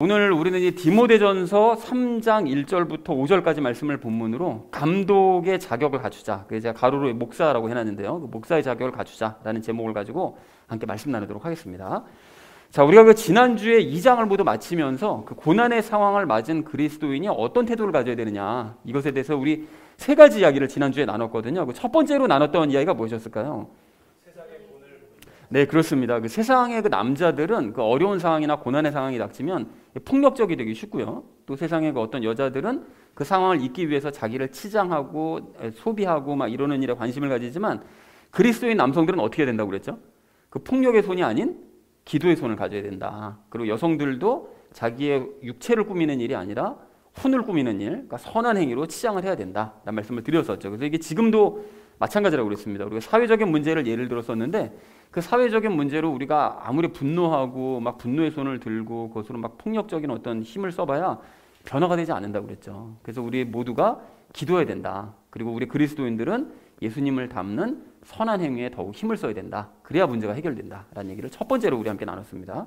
오늘 우리는 이 디모데전서 3장 1절부터 5절까지 말씀을 본문으로 감독의 자격을 갖추자. 그래서 제가 가로로 목사라고 해놨는데요. 그 목사의 자격을 갖추자라는 제목을 가지고 함께 말씀 나누도록 하겠습니다. 자, 우리가 그 지난주에 2장을 모두 마치면서 그 고난의 상황을 맞은 그리스도인이 어떤 태도를 가져야 되느냐, 이것에 대해서 우리 세 가지 이야기를 지난주에 나눴거든요. 그 첫 번째로 나눴던 이야기가 무엇이었을까요? 네, 그렇습니다. 그 세상의 그 남자들은 그 어려운 상황이나 고난의 상황이 닥치면 폭력적이 되기 쉽고요. 또 세상의 그 어떤 여자들은 그 상황을 잊기 위해서 자기를 치장하고 소비하고 막 이러는 일에 관심을 가지지만, 그리스도인 남성들은 어떻게 된다고 그랬죠? 그 폭력의 손이 아닌 기도의 손을 가져야 된다. 그리고 여성들도 자기의 육체를 꾸미는 일이 아니라 혼을 꾸미는 일, 그러니까 선한 행위로 치장을 해야 된다 라는 말씀을 드렸었죠. 그래서 이게 지금도 마찬가지라고 그랬습니다. 우리가 사회적인 문제를 예를 들었었는데, 그 사회적인 문제로 우리가 아무리 분노하고 막 분노의 손을 들고 그것으로 막 폭력적인 어떤 힘을 써봐야 변화가 되지 않는다고 그랬죠. 그래서 우리 모두가 기도해야 된다. 그리고 우리 그리스도인들은 예수님을 닮는 선한 행위에 더욱 힘을 써야 된다. 그래야 문제가 해결된다 라는 얘기를 첫 번째로 우리 함께 나눴습니다.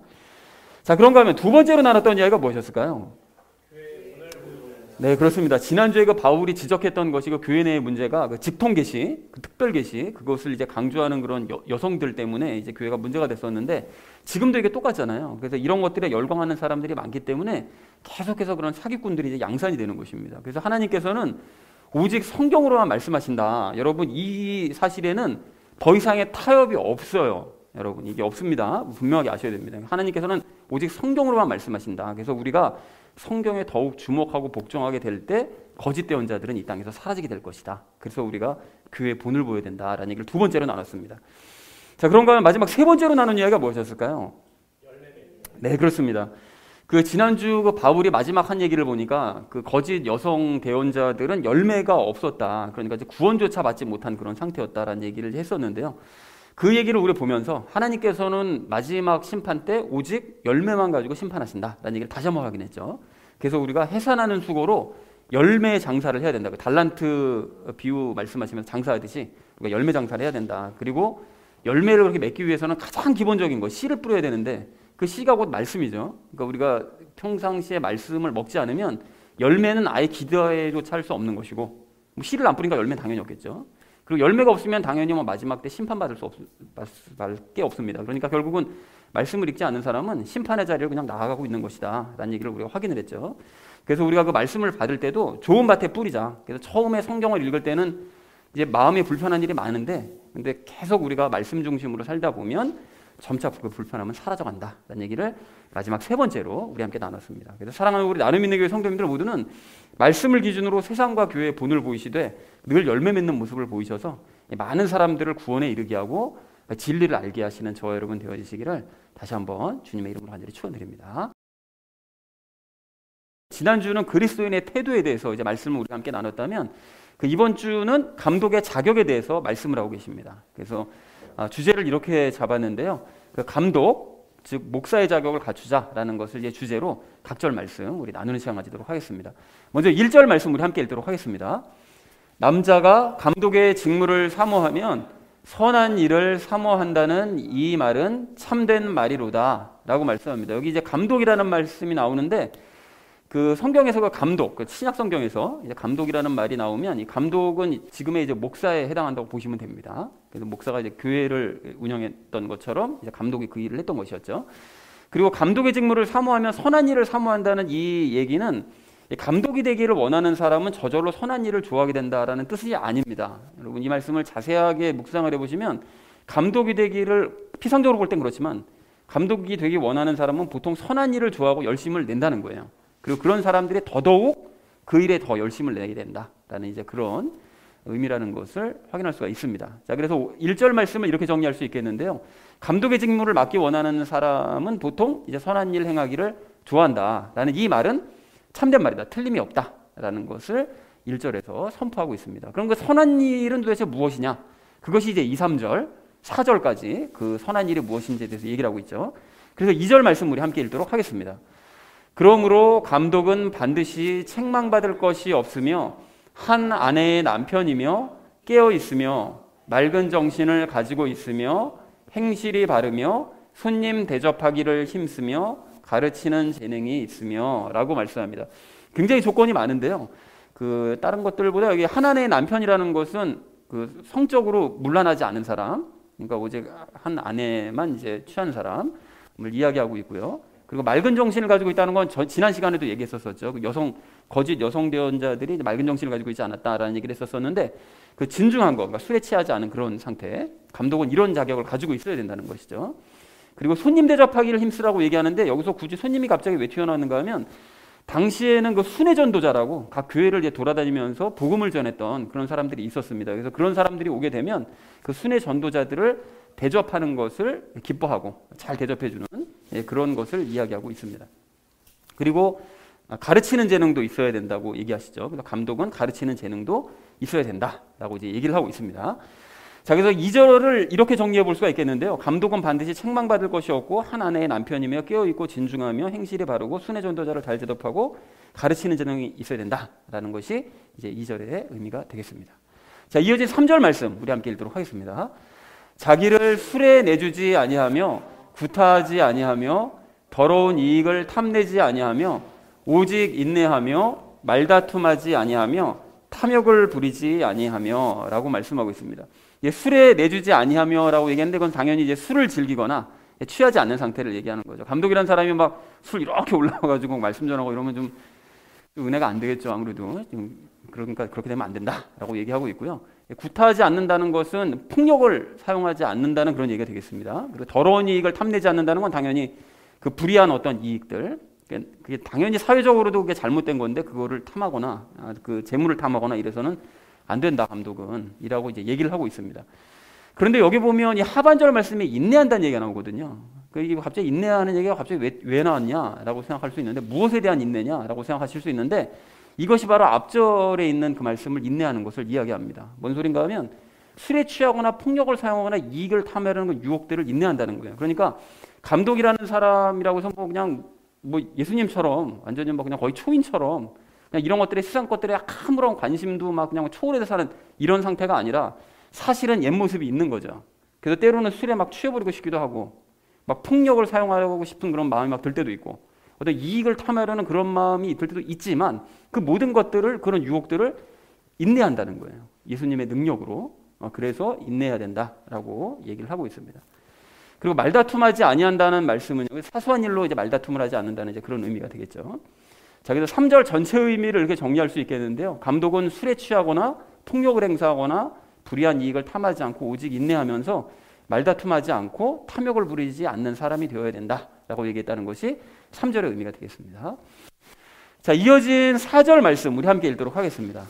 자, 그런가 하면 두 번째로 나눴던 이야기가 무엇이었을까요? 네, 그렇습니다. 지난주에 그 바울이 지적했던 것이 그 교회 내의 문제가 그 직통 계시, 그 특별 계시, 그것을 이제 강조하는 그런 여성들 때문에 이제 교회가 문제가 됐었는데, 지금도 이게 똑같잖아요. 그래서 이런 것들에 열광하는 사람들이 많기 때문에 계속해서 그런 사기꾼들이 이제 양산이 되는 것입니다. 그래서 하나님께서는 오직 성경으로만 말씀하신다. 여러분, 이 사실에는 더 이상의 타협이 없어요. 여러분, 이게 없습니다. 분명하게 아셔야 됩니다. 하나님께서는 오직 성경으로만 말씀하신다. 그래서 우리가 성경에 더욱 주목하고 복종하게 될 때 거짓 대언자들은 이 땅에서 사라지게 될 것이다. 그래서 우리가 교회에 본을 보여야 된다라는 얘기를 두 번째로 나눴습니다. 자, 그런가 하면 마지막 세 번째로 나눈 이야기가 무엇이었을까요? 네, 그렇습니다. 그 지난주 그 바울이 마지막 한 얘기를 보니까 그 거짓 여성 대언자들은 열매가 없었다. 그러니까 이제 구원조차 받지 못한 그런 상태였다라는 얘기를 했었는데요. 그 얘기를 우리 보면서 하나님께서는 마지막 심판 때 오직 열매만 가지고 심판하신다라는 얘기를 다시 한번 확인했죠. 그래서 우리가 해산하는 수고로 열매 장사를 해야 된다. 달란트 비유 말씀하시면서 장사하듯이 우리가 열매 장사를 해야 된다. 그리고 열매를 그렇게 맺기 위해서는 가장 기본적인 거, 씨를 뿌려야 되는데, 그 씨가 곧 말씀이죠. 그러니까 우리가 평상시에 말씀을 먹지 않으면 열매는 아예 기대조차 할 수 없는 것이고, 뭐 씨를 안 뿌리니까 열매는 당연히 없겠죠. 그리고 열매가 없으면 당연히 뭐 마지막 때 심판받을 수밖에 없습니다. 그러니까 결국은 말씀을 읽지 않는 사람은 심판의 자리를 그냥 나아가고 있는 것이다 라는 얘기를 우리가 확인을 했죠. 그래서 우리가 그 말씀을 받을 때도 좋은 밭에 뿌리자. 그래서 처음에 성경을 읽을 때는 이제 마음에 불편한 일이 많은데, 근데 계속 우리가 말씀 중심으로 살다 보면 점차 그 불편함은 사라져간다 라는 얘기를 마지막 세 번째로 우리 함께 나눴습니다. 그래서 사랑하는 우리 나눔 있는 교회 성도님들 모두는 말씀을 기준으로 세상과 교회의 본을 보이시되 늘 열매 맺는 모습을 보이셔서 많은 사람들을 구원에 이르게 하고 진리를 알게 하시는 저와 여러분 되어지시기를 다시 한번 주님의 이름으로 간절히 축원드립니다. 지난주는 그리스도인의 태도에 대해서 이제 말씀을 우리가 함께 나눴다면, 그 이번 주는 감독의 자격에 대해서 말씀을 하고 계십니다. 그래서 주제를 이렇게 잡았는데요. 그 감독, 즉 목사의 자격을 갖추자라는 것을 이제 주제로 각절 말씀 우리 나누는 시간 가지도록 하겠습니다. 먼저 1절 말씀 우리 함께 읽도록 하겠습니다. 남자가 감독의 직무를 사모하면 선한 일을 사모한다는 이 말은 참된 말이로다 라고 말씀합니다. 여기 이제 감독이라는 말씀이 나오는데, 그 성경에서 그 감독, 그 신약 성경에서 이제 감독이라는 말이 나오면 이 감독은 지금의 이제 목사에 해당한다고 보시면 됩니다. 그래서 목사가 이제 교회를 운영했던 것처럼 이제 감독이 그 일을 했던 것이었죠. 그리고 감독의 직무를 사모하면 선한 일을 사모한다는 이 얘기는, 감독이 되기를 원하는 사람은 저절로 선한 일을 좋아하게 된다라는 뜻이 아닙니다. 여러분, 이 말씀을 자세하게 묵상을 해보시면 감독이 되기를 피상적으로 볼 땐 그렇지만, 감독이 되기 원하는 사람은 보통 선한 일을 좋아하고 열심을 낸다는 거예요. 그리고 그런 사람들이 더더욱 그 일에 더 열심을 내게 된다라는 이제 그런 의미라는 것을 확인할 수가 있습니다. 자, 그래서 1절 말씀을 이렇게 정리할 수 있겠는데요. 감독의 직무를 맡기 원하는 사람은 보통 이제 선한 일 행하기를 좋아한다라는 이 말은 참된 말이다, 틀림이 없다라는 것을 1절에서 선포하고 있습니다. 그럼 그 선한 일은 도대체 무엇이냐? 그것이 이제 2, 3절, 4절까지 그 선한 일이 무엇인지에 대해서 얘기를 하고 있죠. 그래서 2절 말씀 우리 함께 읽도록 하겠습니다. 그러므로 감독은 반드시 책망받을 것이 없으며 한 아내의 남편이며 깨어 있으며 맑은 정신을 가지고 있으며 행실이 바르며 손님 대접하기를 힘쓰며 가르치는 재능이 있으며 라고 말씀합니다. 굉장히 조건이 많은데요. 다른 것들보다 여기 하나님의 남편이라는 것은 성적으로 문란하지 않은 사람, 그러니까 오직 한 아내만 이제 취한 사람을 이야기하고 있고요. 그리고 맑은 정신을 가지고 있다는 건 지난 시간에도 얘기했었죠. 거짓 여성 대언자들이 맑은 정신을 가지고 있지 않았다라는 얘기를 했었었는데, 진중한 거, 그러니까 술에 취하지 않은 그런 상태, 감독은 이런 자격을 가지고 있어야 된다는 것이죠. 그리고 손님 대접하기를 힘쓰라고 얘기하는데, 여기서 굳이 손님이 갑자기 왜 튀어나오는가 하면, 당시에는 순회 전도자라고 각 교회를 이제 돌아다니면서 복음을 전했던 그런 사람들이 있었습니다. 그래서 그런 사람들이 오게 되면 순회 전도자들을 대접하는 것을 기뻐하고 잘 대접해주는 그런 것을 이야기하고 있습니다. 그리고 가르치는 재능도 있어야 된다고 얘기하시죠. 그래서 감독은 가르치는 재능도 있어야 된다라고 이제 얘기를 하고 있습니다. 자, 그래서 2절을 이렇게 정리해 볼 수가 있겠는데요. 감독은 반드시 책망받을 것이 없고 한 아내의 남편이며 깨어있고 진중하며 행실이 바르고 순회 전도자를 잘 대접하고 가르치는 재능이 있어야 된다라는 것이 이제 2절의 의미가 되겠습니다. 자, 이어진 3절 말씀 우리 함께 읽도록 하겠습니다. 자기를 술에 내주지 아니하며 구타하지 아니하며 더러운 이익을 탐내지 아니하며 오직 인내하며 말다툼하지 아니하며 탐욕을 부리지 아니하며 라고 말씀하고 있습니다. 술에 내주지 아니하며라고 얘기했는데, 그건 당연히 이제 술을 즐기거나 취하지 않는 상태를 얘기하는 거죠. 감독이라는 사람이 막 술 이렇게 올라와가지고 말씀 전하고 이러면 좀 은혜가 안 되겠죠. 아무래도 그러니까 그렇게 되면 안 된다라고 얘기하고 있고요. 구타하지 않는다는 것은 폭력을 사용하지 않는다는 그런 얘기가 되겠습니다. 그리고 더러운 이익을 탐내지 않는다는 건 당연히 불이한 어떤 이익들, 그게 당연히 사회적으로도 그게 잘못된 건데 그거를 탐하거나 재물을 탐하거나 이래서는 안 된다, 감독은 이라고 이제 얘기를 하고 있습니다. 그런데 여기 보면 이 하반절 말씀에 인내한다는 얘기가 나오거든요. 이게 갑자기 인내하는 얘기가 갑자기 왜 나왔냐라고 생각할 수 있는데, 무엇에 대한 인내냐라고 생각하실 수 있는데, 이것이 바로 앞절에 있는 그 말씀을 인내하는 것을 이야기합니다. 뭔 소린가 하면 술에 취하거나 폭력을 사용하거나 이익을 탐하려는 그 유혹들을 인내한다는 거예요. 그러니까 감독이라는 사람이라고 해서 그냥 예수님처럼 완전히 그냥 거의 초인처럼 그냥 이런 것들에, 세상 것들에 아무런 관심도 그냥 초월해서 사는 이런 상태가 아니라 사실은 옛 모습이 있는 거죠. 그래서 때로는 술에 취해버리고 싶기도 하고 폭력을 사용하고 싶은 그런 마음이 들 때도 있고 어떤 이익을 탐하려는 그런 마음이 들 때도 있지만, 그 모든 것들을, 그런 유혹들을 인내한다는 거예요. 예수님의 능력으로. 그래서 인내해야 된다라고 얘기를 하고 있습니다. 그리고 말다툼하지 아니한다는 말씀은 사소한 일로 이제 말다툼을 하지 않는다는 이제 그런 의미가 되겠죠. 자, 그래서 3절 전체 의미를 이렇게 정리할 수 있겠는데요. 감독은 술에 취하거나 폭력을 행사하거나 불이한 이익을 탐하지 않고 오직 인내하면서 말다툼하지 않고 탐욕을 부리지 않는 사람이 되어야 된다라고 얘기했다는 것이 3절의 의미가 되겠습니다. 자, 이어진 4절 말씀 우리 함께 읽도록 하겠습니다.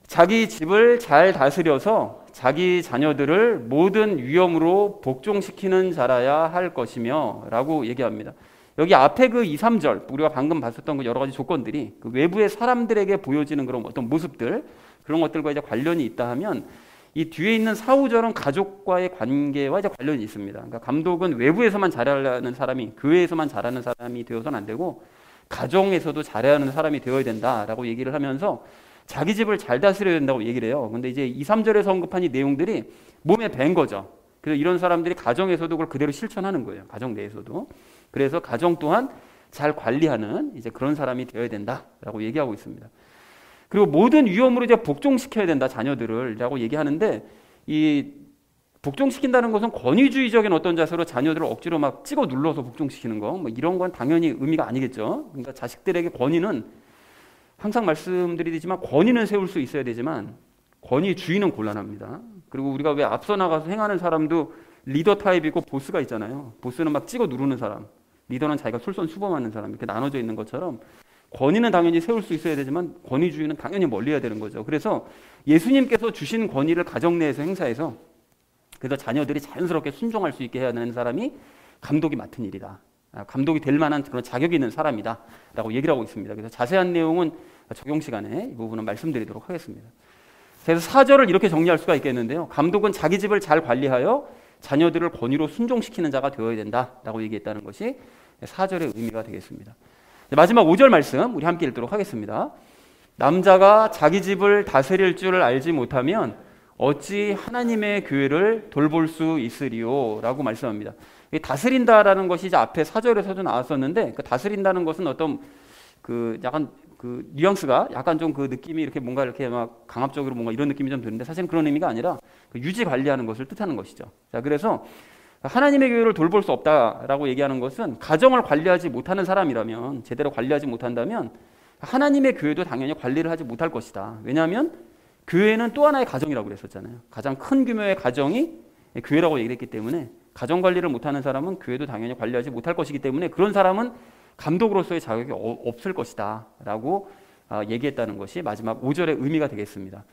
자기 집을 잘 다스려서 자기 자녀들을 모든 위험으로 복종시키는 자라야 할 것이며 라고 얘기합니다. 여기 앞에 2, 3절 우리가 방금 봤었던 여러 가지 조건들이 외부의 사람들에게 보여지는 그런 어떤 모습들, 그런 것들과 이제 관련이 있다 하면, 이 뒤에 있는 4, 5절은 가족과의 관계와 이제 관련이 있습니다. 그러니까 감독은 외부에서만 잘하는 사람이, 교회에서만 잘하는 사람이 되어서는 안 되고 가정에서도 잘해야 하는 사람이 되어야 된다라고 얘기를 하면서 자기 집을 잘 다스려야 된다고 얘기를 해요. 근데 이제 2, 3절에서 언급한 이 내용들이 몸에 밴 거죠. 그래서 이런 사람들이 가정에서도 그걸 그대로 실천하는 거예요. 가정 내에서도. 그래서 가정 또한 잘 관리하는 이제 그런 사람이 되어야 된다라고 얘기하고 있습니다. 그리고 모든 위험으로 이제 복종시켜야 된다, 자녀들을라고 얘기하는데, 이 복종시킨다는 것은 권위주의적인 어떤 자세로 자녀들을 억지로 찍어 눌러서 복종시키는 거, 이런 건 당연히 의미가 아니겠죠. 그러니까 자식들에게 권위는, 항상 말씀드리지만 권위는 세울 수 있어야 되지만 권위주의는 곤란합니다. 그리고 우리가 왜 앞서 나가서 행하는 사람도 리더 타입이고 보스가 있잖아요. 보스는 찍어 누르는 사람, 리더는 자기가 솔선수범하는 사람, 이렇게 나눠져 있는 것처럼 권위는 당연히 세울 수 있어야 되지만 권위주의는 당연히 멀리해야 되는 거죠. 그래서 예수님께서 주신 권위를 가정 내에서 행사해서 그래서 자녀들이 자연스럽게 순종할 수 있게 해야 하는 사람이 감독이 맡은 일이다. 감독이 될 만한 그런 자격이 있는 사람이다 라고 얘기를 하고 있습니다. 그래서 자세한 내용은 적용 시간에 이 부분은 말씀드리도록 하겠습니다. 그래서 4절을 이렇게 정리할 수가 있겠는데요. 감독은 자기 집을 잘 관리하여 자녀들을 권위로 순종시키는 자가 되어야 된다라고 얘기했다는 것이 4절의 의미가 되겠습니다. 마지막 5절 말씀 우리 함께 읽도록 하겠습니다. 남자가 자기 집을 다스릴 줄 알지 못하면 어찌 하나님의 교회를 돌볼 수 있으리요 라고 말씀합니다. 이 다스린다라는 것이 이제 앞에 4절에서도 나왔었는데, 그 다스린다는 것은 어떤 그 약간 그 뉘앙스가 약간 좀 그 느낌이 이렇게 뭔가 이렇게 막 강압적으로 뭔가 이런 느낌이 좀 드는데, 사실은 그런 의미가 아니라 그 유지 관리하는 것을 뜻하는 것이죠. 자, 그래서 하나님의 교회를 돌볼 수 없다라고 얘기하는 것은 가정을 관리하지 못하는 사람이라면, 제대로 관리하지 못한다면 하나님의 교회도 당연히 관리를 하지 못할 것이다. 왜냐하면 교회는 또 하나의 가정이라고 그랬었잖아요. 가장 큰 규모의 가정이 교회라고 얘기를 했기 때문에 가정 관리를 못하는 사람은 교회도 당연히 관리하지 못할 것이기 때문에 그런 사람은 감독으로서의 자격이 없을 것이다 라고 얘기했다는 것이 마지막 5절의 의미가 되겠습니다.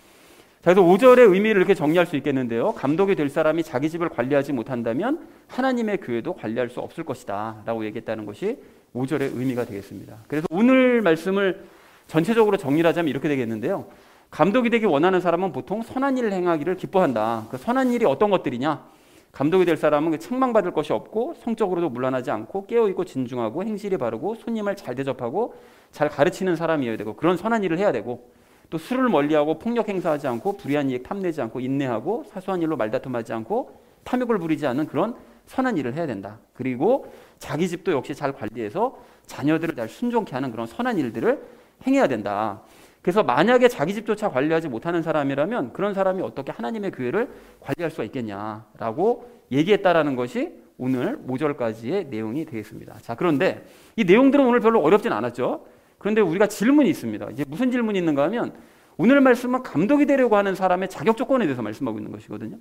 자, 그래서 5절의 의미를 이렇게 정리할 수 있겠는데요. 감독이 될 사람이 자기 집을 관리하지 못한다면 하나님의 교회도 관리할 수 없을 것이다 라고 얘기했다는 것이 5절의 의미가 되겠습니다. 그래서 오늘 말씀을 전체적으로 정리를 하자면 이렇게 되겠는데요. 감독이 되기 원하는 사람은 보통 선한 일을 행하기를 기뻐한다. 그 선한 일이 어떤 것들이냐? 감독이 될 사람은 책망받을 것이 없고 성적으로도 문란하지 않고 깨어있고 진중하고 행실이 바르고 손님을 잘 대접하고 잘 가르치는 사람이어야 되고, 그런 선한 일을 해야 되고, 또 술을 멀리하고 폭력 행사하지 않고 불의한 이익 탐내지 않고 인내하고 사소한 일로 말다툼하지 않고 탐욕을 부리지 않는 그런 선한 일을 해야 된다. 그리고 자기 집도 역시 잘 관리해서 자녀들을 잘 순종케 하는 그런 선한 일들을 행해야 된다. 그래서 만약에 자기 집조차 관리하지 못하는 사람이라면 그런 사람이 어떻게 하나님의 교회를 관리할 수가 있겠냐라고 얘기했다라는 것이 오늘 5절까지의 내용이 되겠습니다. 자, 그런데 이 내용들은 오늘 별로 어렵진 않았죠. 그런데 우리가 질문이 있습니다. 이제 무슨 질문이 있는가 하면, 오늘 말씀은 감독이 되려고 하는 사람의 자격 조건에 대해서 말씀하고 있는 것이거든요.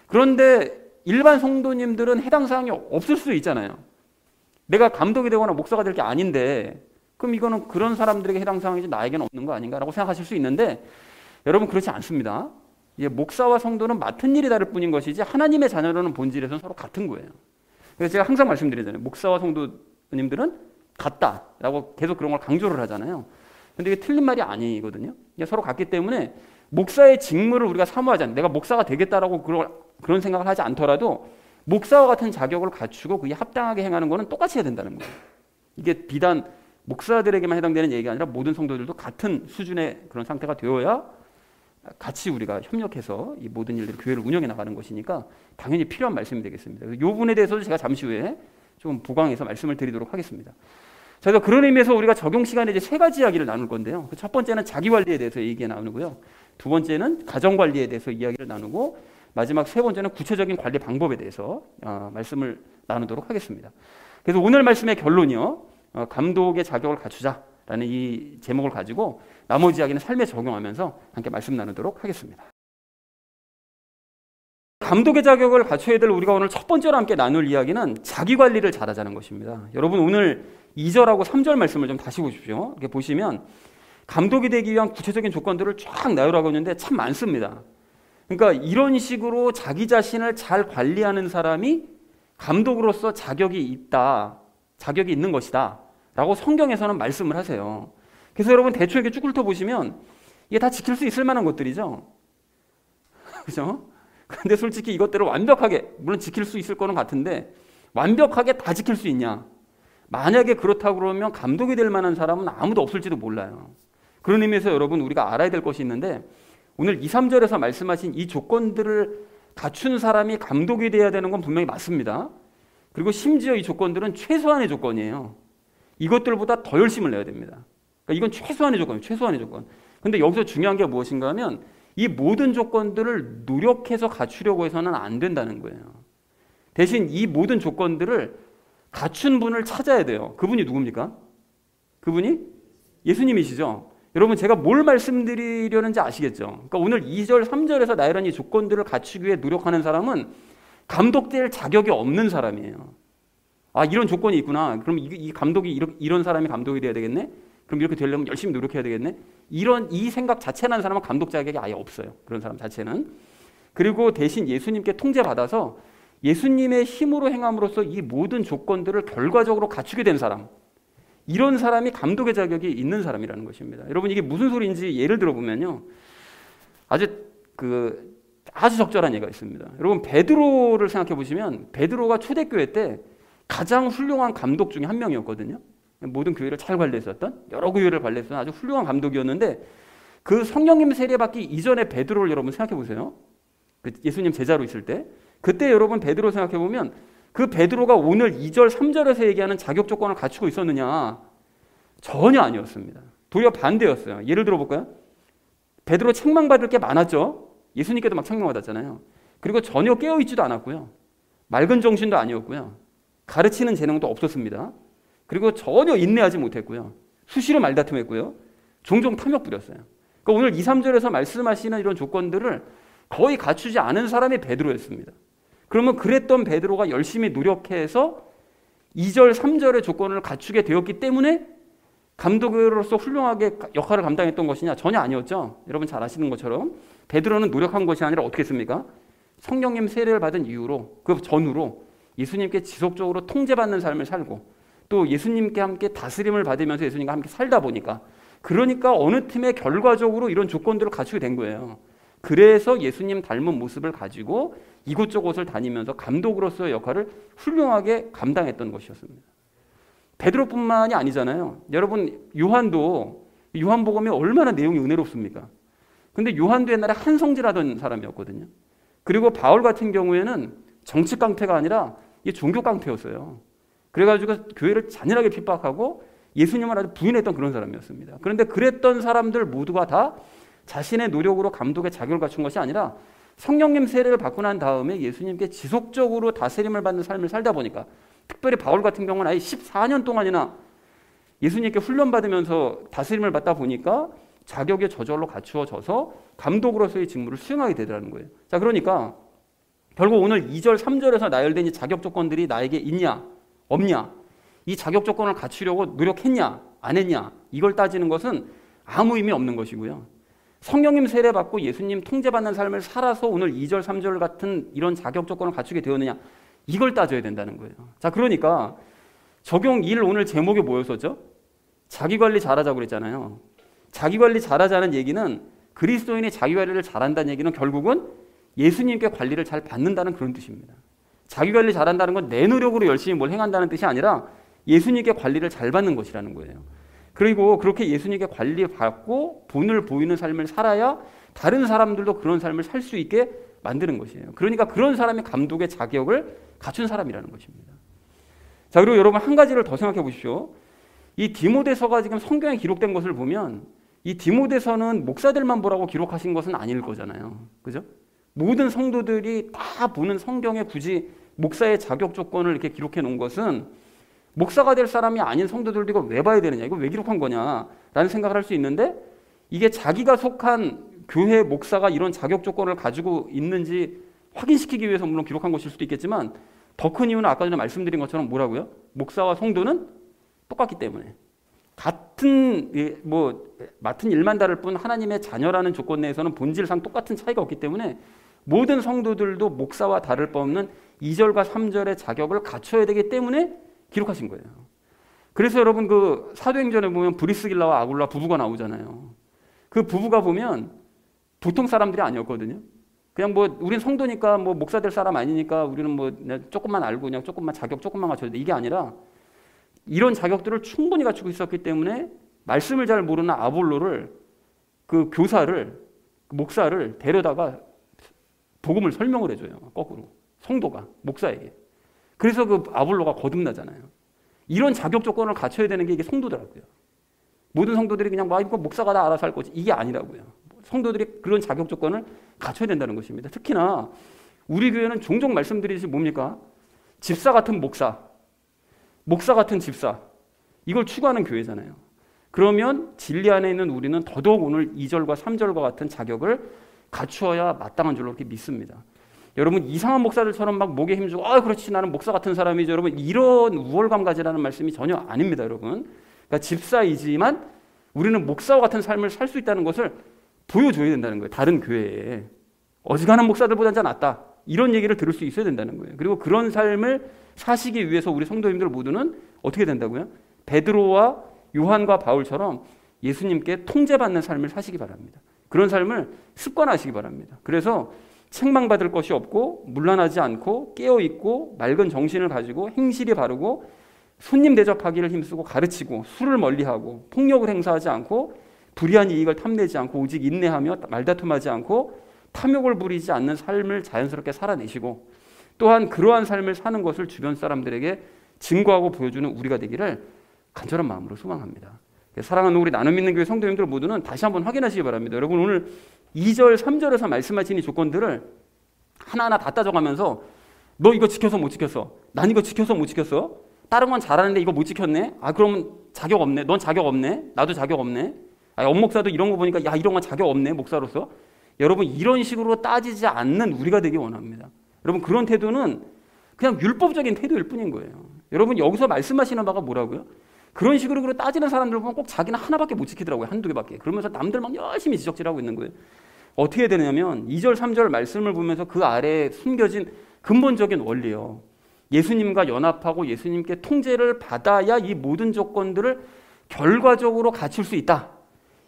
그런데 일반 성도님들은 해당 사항이 없을 수 있잖아요. 내가 감독이 되거나 목사가 될 게 아닌데 그럼 이거는 그런 사람들에게 해당 사항이지 나에게는 없는 거 아닌가라고 생각하실 수 있는데, 여러분 그렇지 않습니다. 목사와 성도는 맡은 일이 다를 뿐인 것이지 하나님의 자녀라는 본질에서는 서로 같은 거예요. 그래서 제가 항상 말씀드리잖아요. 목사와 성도님들은 같다라고 계속 그런 걸 강조를 하잖아요. 근데 이게 틀린 말이 아니거든요. 서로 같기 때문에 목사의 직무를 우리가 사모하지 않는, 내가 목사가 되겠다라고 그런 생각을 하지 않더라도 목사와 같은 자격을 갖추고 그게 합당하게 행하는 것은 똑같이 해야 된다는 거예요. 이게 비단 목사들에게만 해당되는 얘기가 아니라 모든 성도들도 같은 수준의 그런 상태가 되어야 같이 우리가 협력해서 이 모든 일들을 교회를 운영해 나가는 것이니까 당연히 필요한 말씀이 되겠습니다. 이 부분에 대해서도 제가 잠시 후에 좀 부강해서 말씀을 드리도록 하겠습니다. 자, 그래서 그런 의미에서 우리가 적용 시간에 이제 세 가지 이야기를 나눌 건데요. 첫 번째는 자기 관리에 대해서 얘기가 나누고요. 두 번째는 가정 관리에 대해서 이야기를 나누고, 마지막 세 번째는 구체적인 관리 방법에 대해서 말씀을 나누도록 하겠습니다. 그래서 오늘 말씀의 결론이요. 감독의 자격을 갖추자라는 이 제목을 가지고 나머지 이야기는 삶에 적용하면서 함께 말씀 나누도록 하겠습니다. 감독의 자격을 갖춰야 될 우리가 오늘 첫 번째로 함께 나눌 이야기는 자기 관리를 잘하자는 것입니다. 여러분 오늘 2절하고 3절 말씀을 좀 다시 보십시오. 이렇게 보시면 감독이 되기 위한 구체적인 조건들을 쫙 나열하고 있는데 참 많습니다. 그러니까 이런 식으로 자기 자신을 잘 관리하는 사람이 감독으로서 자격이 있다, 자격이 있는 것이다 라고 성경에서는 말씀을 하세요. 그래서 여러분 대충 이렇게 쭉 훑어보시면 이게 다 지킬 수 있을 만한 것들이죠. 그죠? 근데 솔직히 이것들을 완벽하게, 물론 지킬 수 있을 거는 같은데 완벽하게 다 지킬 수 있냐? 만약에 그렇다고 그러면 감독이 될 만한 사람은 아무도 없을지도 몰라요. 그런 의미에서 여러분 우리가 알아야 될 것이 있는데, 오늘 2, 3절에서 말씀하신 이 조건들을 갖춘 사람이 감독이 돼야 되는 건 분명히 맞습니다. 그리고 심지어 이 조건들은 최소한의 조건이에요. 이것들보다 더 열심을 내야 됩니다. 그러니까 이건 최소한의 조건이에요. 최소한의 조건. 근데 여기서 중요한 게 무엇인가 하면 이 모든 조건들을 노력해서 갖추려고 해서는 안 된다는 거예요. 대신 이 모든 조건들을 갖춘 분을 찾아야 돼요. 그분이 누굽니까? 그분이 예수님이시죠. 여러분 제가 뭘 말씀드리려는지 아시겠죠? 그러니까 오늘 2절, 3절에서 나열한 이 조건들을 갖추기 위해 노력하는 사람은 감독될 자격이 없는 사람이에요. 아, 이런 조건이 있구나. 그럼 이 감독이 이런 사람이 감독이 돼야 되겠네? 그럼 이렇게 되려면 열심히 노력해야 되겠네? 이 생각 자체라는 사람은 감독 자격이 아예 없어요. 그런 사람 자체는. 그리고 대신 예수님께 통제받아서 예수님의 힘으로 행함으로써 이 모든 조건들을 결과적으로 갖추게 된 사람, 이런 사람이 감독의 자격이 있는 사람이라는 것입니다. 여러분 이게 무슨 소리인지 예를 들어보면요, 아주 적절한 예가 있습니다. 여러분 베드로를 생각해 보시면 베드로가 초대교회 때 가장 훌륭한 감독 중에 한 명이었거든요. 모든 교회를 잘 관리했었던, 여러 교회를 관리했었던 아주 훌륭한 감독이었는데, 그 성령님 세례받기 이전에 베드로를 여러분 생각해 보세요. 예수님 제자로 있을 때, 그때 여러분 베드로 생각해 보면 그 베드로가 오늘 2절, 3절에서 얘기하는 자격 조건을 갖추고 있었느냐? 전혀 아니었습니다. 도리어 반대였어요. 예를 들어볼까요? 베드로 책망받을 게 많았죠. 예수님께도 막 책망받았잖아요. 그리고 전혀 깨어있지도 않았고요. 맑은 정신도 아니었고요. 가르치는 재능도 없었습니다. 그리고 전혀 인내하지 못했고요. 수시로 말다툼했고요. 종종 탐욕 부렸어요. 그러니까 오늘 2, 3절에서 말씀하시는 이런 조건들을 거의 갖추지 않은 사람이 베드로였습니다. 그러면 그랬던 베드로가 열심히 노력해서 2절, 3절의 조건을 갖추게 되었기 때문에 감독으로서 훌륭하게 역할을 감당했던 것이냐? 전혀 아니었죠. 여러분 잘 아시는 것처럼 베드로는 노력한 것이 아니라 어떻게 했습니까? 성령님 세례를 받은 이후로, 그 전후로 예수님께 지속적으로 통제받는 삶을 살고 또 예수님께 함께 다스림을 받으면서 예수님과 함께 살다 보니까, 그러니까 어느 팀에 결과적으로 이런 조건들을 갖추게 된 거예요. 그래서 예수님 닮은 모습을 가지고 이곳저곳을 다니면서 감독으로서의 역할을 훌륭하게 감당했던 것이었습니다. 베드로뿐만이 아니잖아요. 여러분 요한도, 요한복음이 얼마나 내용이 은혜롭습니까? 근데 요한도 옛날에 한성질하던 사람이었거든요. 그리고 바울 같은 경우에는 정치 깡패가 아니라 종교 깡패였어요. 그래가지고 교회를 잔인하게 핍박하고 예수님을 아주 부인했던 그런 사람이었습니다. 그런데 그랬던 사람들 모두가 다 자신의 노력으로 감독의 자격을 갖춘 것이 아니라 성령님 세례를 받고 난 다음에 예수님께 지속적으로 다스림을 받는 삶을 살다 보니까, 특별히 바울 같은 경우는 아예 14년 동안이나 예수님께 훈련받으면서 다스림을 받다 보니까 자격이 저절로 갖추어져서 감독으로서의 직무를 수행하게 되더라는 거예요. 자, 그러니까 결국 오늘 2절, 3절에서 나열된 이 자격 조건들이 나에게 있냐, 없냐, 이 자격 조건을 갖추려고 노력했냐, 안 했냐, 이걸 따지는 것은 아무 의미 없는 것이고요. 성령님 세례받고 예수님 통제받는 삶을 살아서 오늘 2절, 3절 같은 이런 자격 조건을 갖추게 되었느냐, 이걸 따져야 된다는 거예요. 자, 그러니까 적용 1 오늘 제목이 뭐였었죠? 자기관리 잘하자고 그랬잖아요. 자기관리 잘하자는 얘기는, 그리스도인이 자기관리를 잘한다는 얘기는 결국은 예수님께 관리를 잘 받는다는 그런 뜻입니다. 자기관리 잘한다는 건 내 노력으로 열심히 뭘 행한다는 뜻이 아니라 예수님께 관리를 잘 받는 것이라는 거예요. 그리고 그렇게 예수님께 관리받고 본을 보이는 삶을 살아야 다른 사람들도 그런 삶을 살 수 있게 만드는 것이에요. 그러니까 그런 사람이 감독의 자격을 갖춘 사람이라는 것입니다. 자, 그리고 여러분 한 가지를 더 생각해 보십시오. 이 디모데서가 지금 성경에 기록된 것을 보면 이 디모데서는 목사들만 보라고 기록하신 것은 아닐 거잖아요. 그죠? 모든 성도들이 다 보는 성경에 굳이 목사의 자격 조건을 이렇게 기록해 놓은 것은 목사가 될 사람이 아닌 성도들도 이거 왜 봐야 되느냐, 이거 왜 기록한 거냐라는 생각을 할 수 있는데, 이게 자기가 속한 교회 목사가 이런 자격 조건을 가지고 있는지 확인시키기 위해서 물론 기록한 것일 수도 있겠지만, 더 큰 이유는 아까 전에 말씀드린 것처럼 뭐라고요? 목사와 성도는 똑같기 때문에, 같은 맡은 일만 다를 뿐 하나님의 자녀라는 조건 내에서는 본질상 똑같은 차이가 없기 때문에 모든 성도들도 목사와 다를 바 없는 2절과 3절의 자격을 갖춰야 되기 때문에 기록하신 거예요. 그래서 여러분 그 사도행전에 보면 브리스길라와 아굴라 부부가 나오잖아요. 그 부부가 보면 보통 사람들이 아니었거든요. 그냥 우린 성도니까 목사 될 사람 아니니까 우리는 그냥 조금만 알고 그냥 조금만 자격 조금만 갖춰야 돼, 이게 아니라 이런 자격들을 충분히 갖추고 있었기 때문에 말씀을 잘 모르는 아볼로를, 그 교사를, 목사를 데려다가 복음을 설명을 해줘요. 거꾸로 성도가 목사에게. 그래서 그 아볼로가 거듭나잖아요. 이런 자격 조건을 갖춰야 되는 게 이게 성도더라고요. 모든 성도들이 그냥 이거 목사가 다 알아서 할 거지, 이게 아니라고요. 성도들이 그런 자격 조건을 갖춰야 된다는 것입니다. 특히나 우리 교회는 종종 말씀드리듯이 뭡니까? 집사 같은 목사, 목사 같은 집사, 이걸 추구하는 교회잖아요. 그러면 진리 안에 있는 우리는 더더욱 오늘 2절과 3절과 같은 자격을 갖추어야 마땅한 줄로 그렇게 믿습니다. 여러분 이상한 목사들처럼 막 목에 힘주고 그렇지 나는 목사 같은 사람이죠, 여러분 이런 우월감 가지라는 말씀이 전혀 아닙니다. 여러분, 그러니까 집사이지만 우리는 목사와 같은 삶을 살 수 있다는 것을 보여줘야 된다는 거예요. 다른 교회에 어지간한 목사들보다 낫다, 이런 얘기를 들을 수 있어야 된다는 거예요. 그리고 그런 삶을 사시기 위해서 우리 성도님들 모두는 어떻게 된다고요? 베드로와 요한과 바울처럼 예수님께 통제받는 삶을 사시기 바랍니다. 그런 삶을 습관하시기 바랍니다. 그래서 책망받을 것이 없고 문란하지 않고 깨어있고 맑은 정신을 가지고 행실이 바르고 손님 대접하기를 힘쓰고 가르치고 술을 멀리하고 폭력을 행사하지 않고 불의한 이익을 탐내지 않고 오직 인내하며 말다툼하지 않고 탐욕을 부리지 않는 삶을 자연스럽게 살아내시고, 또한 그러한 삶을 사는 것을 주변 사람들에게 증거하고 보여주는 우리가 되기를 간절한 마음으로 소망합니다. 사랑하는 우리 나눔 믿는 교회 성도님들 모두는 다시 한번 확인하시기 바랍니다. 여러분 오늘 2절, 3절에서 말씀하신 이 조건들을 하나하나 다 따져가면서 너 이거 지켜서 못 지켰어. 난 이거 지켜서 못 지켰어. 다른 건 잘하는데 이거 못 지켰네. 아 그러면 자격 없네. 넌 자격 없네. 나도 자격 없네. 아, 엄목사도 이런 거 보니까 야 이런 건 자격 없네. 목사로서. 여러분 이런 식으로 따지지 않는 우리가 되기 원합니다. 여러분 그런 태도는 그냥 율법적인 태도일 뿐인 거예요. 여러분 여기서 말씀하시는 바가 뭐라고요? 그런 식으로 따지는 사람들 보면 꼭 자기는 하나밖에 못 지키더라고요. 한두 개밖에. 그러면서 남들 막 열심히 지적질하고 있는 거예요. 어떻게 되냐면 2절, 3절 말씀을 보면서 그 아래에 숨겨진 근본적인 원리요. 예수님과 연합하고 예수님께 통제를 받아야 이 모든 조건들을 결과적으로 갖출 수 있다.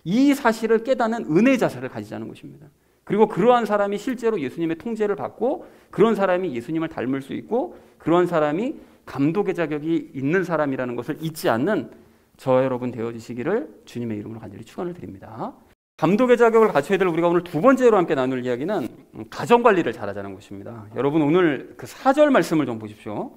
이 사실을 깨닫는 은혜 자세를 가지자는 것입니다. 그리고 그러한 사람이 실제로 예수님의 통제를 받고 그런 사람이 예수님을 닮을 수 있고 그런 사람이 감독의 자격이 있는 사람이라는 것을 잊지 않는 저와 여러분 되어주시기를 주님의 이름으로 간절히 축원을 드립니다. 감독의 자격을 갖춰야 될 우리가 오늘 두 번째로 함께 나눌 이야기는 가정관리를 잘하자는 것입니다. 여러분 오늘 그 4절 말씀을 좀 보십시오.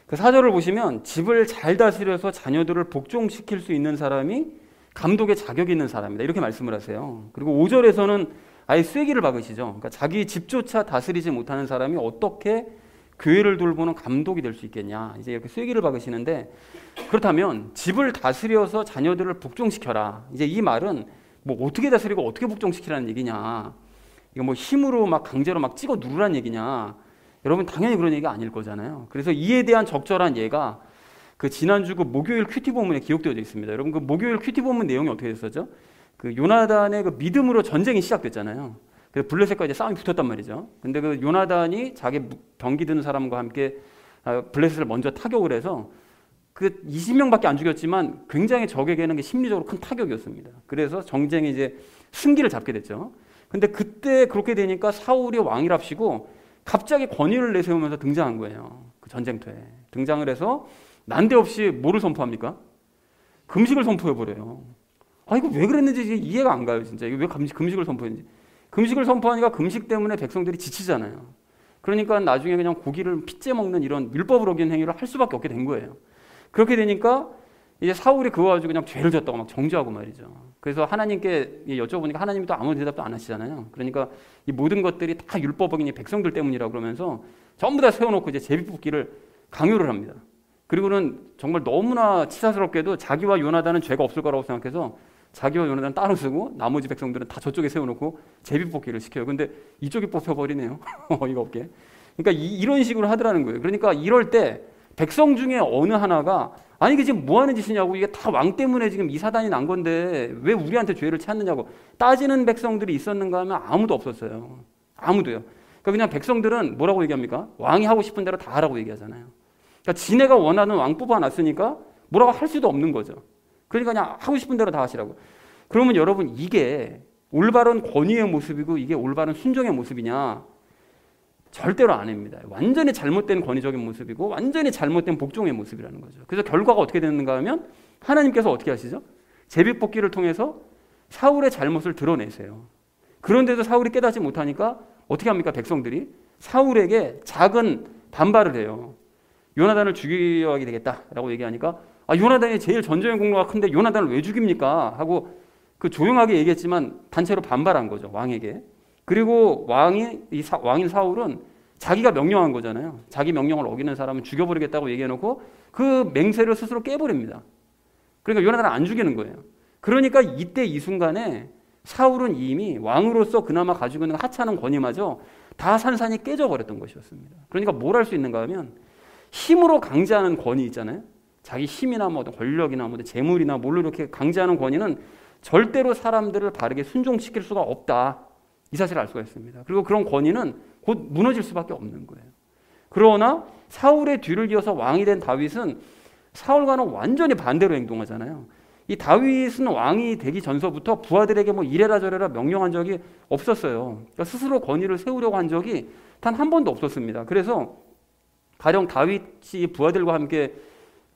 그 4절을 보시면 집을 잘 다스려서 자녀들을 복종시킬 수 있는 사람이 감독의 자격이 있는 사람이다. 이렇게 말씀을 하세요. 그리고 5절에서는 아예 쐐기를 박으시죠. 그러니까 자기 집조차 다스리지 못하는 사람이 어떻게 교회를 돌보는 감독이 될 수 있겠냐. 이제 이렇게 쐐기를 박으시는데 그렇다면 집을 다스려서 자녀들을 복종시켜라. 이제 이 말은 뭐 어떻게 다스리고 어떻게 복종시키라는 얘기냐. 이거 뭐 힘으로 막 강제로 막 찍어 누르라는 얘기냐. 여러분 당연히 그런 얘기가 아닐 거잖아요. 그래서 이에 대한 적절한 예가 그 지난주 그 목요일 큐티 본문에 기록되어 있습니다. 여러분 그 목요일 큐티 본문 내용이 어떻게 됐었죠? 그 요나단의 그 믿음으로 전쟁이 시작됐잖아요. 그래서 블레셋과 이제 싸움이 붙었단 말이죠. 근데 그 요나단이 자기 병기 드는 사람과 함께 블레셋을 먼저 타격을 해서 그 20명밖에 안 죽였지만 굉장히 적에게는 심리적으로 큰 타격이었습니다. 그래서 정쟁이 이제 승기를 잡게 됐죠. 근데 그때 그렇게 되니까 사울이 왕이랍시고 갑자기 권위를 내세우면서 등장한 거예요. 그 전쟁터에 등장을 해서 난데없이 뭐를 선포합니까? 금식을 선포해버려요. 아 이거 왜 그랬는지 이해가 안 가요. 진짜 이거 왜 금식을 선포했는지. 금식을 선포하니까 금식 때문에 백성들이 지치잖아요. 그러니까 나중에 그냥 고기를 핏째 먹는 이런 율법을 어긴 행위를 할 수밖에 없게 된 거예요. 그렇게 되니까 이제 사울이 그거 가지고 그냥 죄를 졌다고 막 정죄하고 말이죠. 그래서 하나님께 여쭤보니까 하나님이 또 아무 대답도 안 하시잖아요. 그러니까 이 모든 것들이 다 율법 어긴 백성들 때문이라고 그러면서 전부 다 세워놓고 이제 제비뽑기를 강요를 합니다. 그리고는 정말 너무나 치사스럽게도 자기와 요나단은 죄가 없을 거라고 생각해서 자기와 요나단은 따로 쓰고 나머지 백성들은 다 저쪽에 세워놓고 제비뽑기를 시켜요. 근데 이쪽이 뽑혀버리네요. 어이가 없게. 그러니까 이런 식으로 하더라는 거예요. 그러니까 이럴 때 백성 중에 어느 하나가 아니 이게 지금 뭐 하는 짓이냐고 이게 다 왕 때문에 지금 이 사단이 난 건데 왜 우리한테 죄를 찾느냐고 따지는 백성들이 있었는가 하면 아무도 없었어요. 아무도요. 그러니까 그냥 백성들은 뭐라고 얘기합니까? 왕이 하고 싶은 대로 다 하라고 얘기하잖아요. 그러니까 지네가 원하는 왕 뽑아놨으니까 뭐라고 할 수도 없는 거죠. 그러니까 그냥 하고 싶은 대로 다 하시라고. 그러면 여러분 이게 올바른 권위의 모습이고 이게 올바른 순종의 모습이냐? 절대로 아닙니다. 완전히 잘못된 권위적인 모습이고 완전히 잘못된 복종의 모습이라는 거죠. 그래서 결과가 어떻게 되는가 하면 하나님께서 어떻게 하시죠? 제비뽑기를 통해서 사울의 잘못을 드러내세요. 그런데도 사울이 깨닫지 못하니까 어떻게 합니까? 백성들이 사울에게 작은 반발을 해요. 요나단을 죽여야 되겠다라고 얘기하니까 요나단이 제일 전쟁의 공로가 큰데 요나단을 왜 죽입니까? 하고 그 조용하게 얘기했지만 단체로 반발한 거죠. 왕에게. 그리고 왕인 사울은 자기가 명령한 거잖아요. 자기 명령을 어기는 사람은 죽여버리겠다고 얘기해놓고 그 맹세를 스스로 깨버립니다. 그러니까 요나단을 안 죽이는 거예요. 그러니까 이때 이 순간에 사울은 이미 왕으로서 그나마 가지고 있는 하찮은 권위마저 다 산산이 깨져버렸던 것이었습니다. 그러니까 뭘 할 수 있는가 하면 힘으로 강제하는 권위 있잖아요. 자기 힘이나 뭐 권력이나 뭐 재물이나 뭘로 이렇게 강제하는 권위는 절대로 사람들을 바르게 순종시킬 수가 없다. 이 사실을 알 수가 있습니다. 그리고 그런 권위는 곧 무너질 수밖에 없는 거예요. 그러나 사울의 뒤를 이어서 왕이 된 다윗은 사울과는 완전히 반대로 행동하잖아요. 이 다윗은 왕이 되기 전서부터 부하들에게 뭐 이래라 저래라 명령한 적이 없었어요. 그러니까 스스로 권위를 세우려고 한 적이 단 한 번도 없었습니다. 그래서 가령 다윗이 부하들과 함께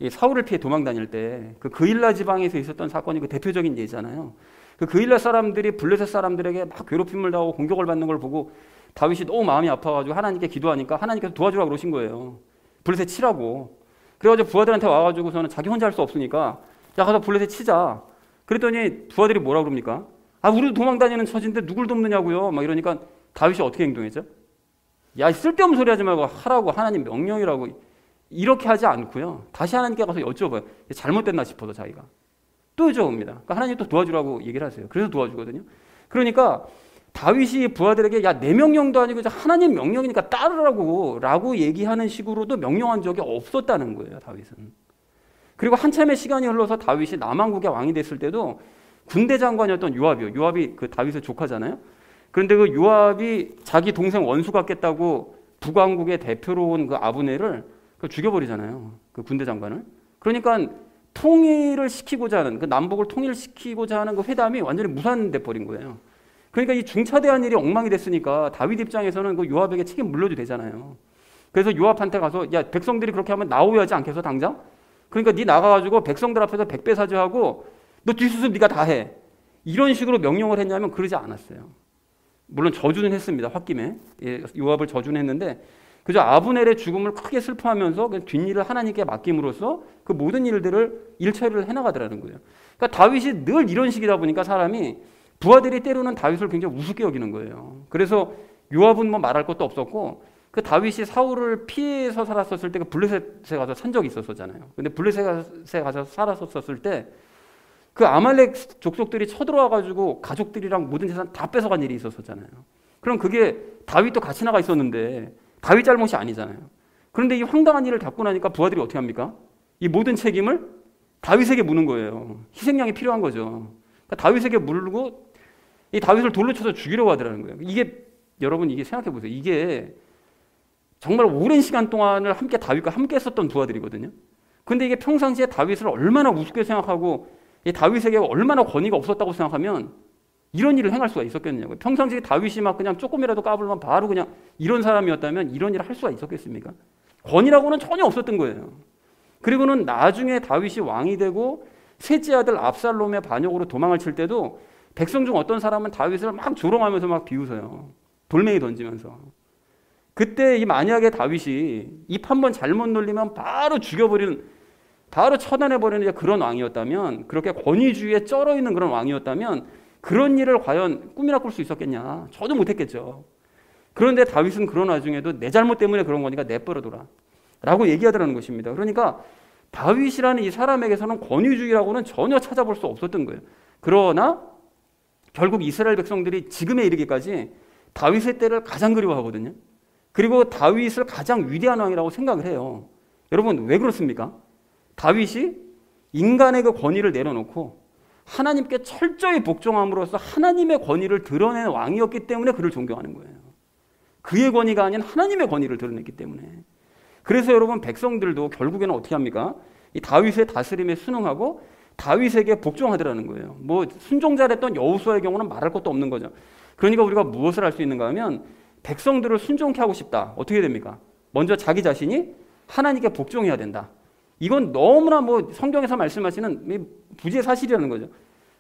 사울을 피해 도망 다닐 때 그 그일라 지방에서 있었던 사건이 그 대표적인 예잖아요. 그 그일라 사람들이 블레셋 사람들에게 막 괴롭힘을 당하고 공격을 받는 걸 보고 다윗이 너무 마음이 아파가지고 하나님께 기도하니까 하나님께서 도와주라고 그러신 거예요. 블레셋 치라고. 그래가지고 부하들한테 와가지고서는 자기 혼자 할 수 없으니까 야 가서 블레셋 치자. 그랬더니 부하들이 뭐라 그럽니까? 아 우리도 도망다니는 처지인데 누굴 돕느냐고요. 막 이러니까 다윗이 어떻게 행동했죠? 야 쓸데없는 소리 하지 말고 하라고, 하나님 명령이라고. 이렇게 하지 않고요. 다시 하나님께 가서 여쭤봐요. 잘못됐나 싶어서 자기가. 또 여쭤봅니다. 그러니까 하나님 또 도와주라고 얘기를 하세요. 그래서 도와주거든요. 그러니까 다윗이 부하들에게 야 내 명령도 아니고 하나님 명령이니까 따르라고 라고 얘기하는 식으로도 명령한 적이 없었다는 거예요. 다윗은. 그리고 한참의 시간이 흘러서 다윗이 남왕국의 왕이 됐을 때도 군대 장관이었던 요압이요. 요압이 그 다윗의 조카잖아요. 그런데 그 요압이 자기 동생 원수 같겠다고 북왕국의 대표로 온 그 아브넬을 죽여버리잖아요. 그 군대 장관을. 그러니까 통일을 시키고자 하는, 그 남북을 통일시키고자 하는 그 회담이 완전히 무산돼 버린 거예요. 그러니까 이 중차대한 일이 엉망이 됐으니까 다윗 입장에서는 그 요압에게 책임 물려도 되잖아요. 그래서 요압한테 가서 야 백성들이 그렇게 하면 나오야지 않겠어 당장? 그러니까 네 나가가지고 백성들 앞에서 백배사죄하고 너 뒷수습 네가 다 해. 이런 식으로 명령을 했냐면 그러지 않았어요. 물론 저주는 했습니다. 홧김에 요압을 저주는 했는데 그저 아브넬의 죽음을 크게 슬퍼하면서 그 뒷일을 하나님께 맡김으로써 그 모든 일들을 일처리를 해나가더라는 거예요. 그러니까 다윗이 늘 이런 식이다 보니까 사람이 부하들이 때로는 다윗을 굉장히 우습게 여기는 거예요. 그래서 요압은 뭐 말할 것도 없었고 그 다윗이 사울을 피해서 살았었을 때 그 블레셋에 가서 산 적이 있었잖아요. 근데 블레셋에 가서 살았었을 때 그 아말렉 족속들이 쳐들어와가지고 가족들이랑 모든 재산 다 뺏어간 일이 있었잖아요. 그럼 그게 다윗도 같이 나가 있었는데 다윗 잘못이 아니잖아요. 그런데 이 황당한 일을 겪고 나니까 부하들이 어떻게 합니까? 이 모든 책임을 다윗에게 묻는 거예요. 희생양이 필요한 거죠. 그러니까 다윗에게 물고 이 다윗을 돌로 쳐서 죽이려고 하더라는 거예요. 이게 여러분 이게 생각해 보세요. 이게 정말 오랜 시간 동안을 함께 다윗과 함께 했었던 부하들이거든요. 근데 이게 평상시에 다윗을 얼마나 우습게 생각하고 이 다윗에게 얼마나 권위가 없었다고 생각하면 이런 일을 행할 수가 있었겠느냐고요. 평상시에 다윗이 막 그냥 조금이라도 까불면 바로 그냥 이런 사람이었다면 이런 일을 할 수가 있었겠습니까? 권위라고는 전혀 없었던 거예요. 그리고는 나중에 다윗이 왕이 되고 셋째 아들 압살롬의 반역으로 도망을 칠 때도 백성 중 어떤 사람은 다윗을 막 조롱하면서 막 비웃어요. 돌멩이 던지면서. 그때 이 만약에 다윗이 입 한 번 잘못 놀리면 바로 죽여버리는, 바로 처단해버리는 그런 왕이었다면, 그렇게 권위주의에 쩔어있는 그런 왕이었다면 그런 일을 과연 꿈이나 꿀 수 있었겠냐? 저도 못했겠죠. 그런데 다윗은 그런 와중에도 내 잘못 때문에 그런 거니까 내버려둬라 라고 얘기하더라는 것입니다. 그러니까 다윗이라는 이 사람에게서는 권위주의라고는 전혀 찾아볼 수 없었던 거예요. 그러나 결국 이스라엘 백성들이 지금에 이르기까지 다윗의 때를 가장 그리워하거든요. 그리고 다윗을 가장 위대한 왕이라고 생각을 해요. 여러분 왜 그렇습니까? 다윗이 인간의 그 권위를 내려놓고 하나님께 철저히 복종함으로써 하나님의 권위를 드러낸 왕이었기 때문에 그를 존경하는 거예요. 그의 권위가 아닌 하나님의 권위를 드러냈기 때문에. 그래서 여러분 백성들도 결국에는 어떻게 합니까? 이 다윗의 다스림에 순응하고 다윗에게 복종하더라는 거예요. 뭐 순종자랬던 여호수아의 경우는 말할 것도 없는 거죠. 그러니까 우리가 무엇을 할 수 있는가 하면 백성들을 순종케 하고 싶다. 어떻게 됩니까? 먼저 자기 자신이 하나님께 복종해야 된다. 이건 너무나 뭐 성경에서 말씀하시는 부지의 사실이라는 거죠.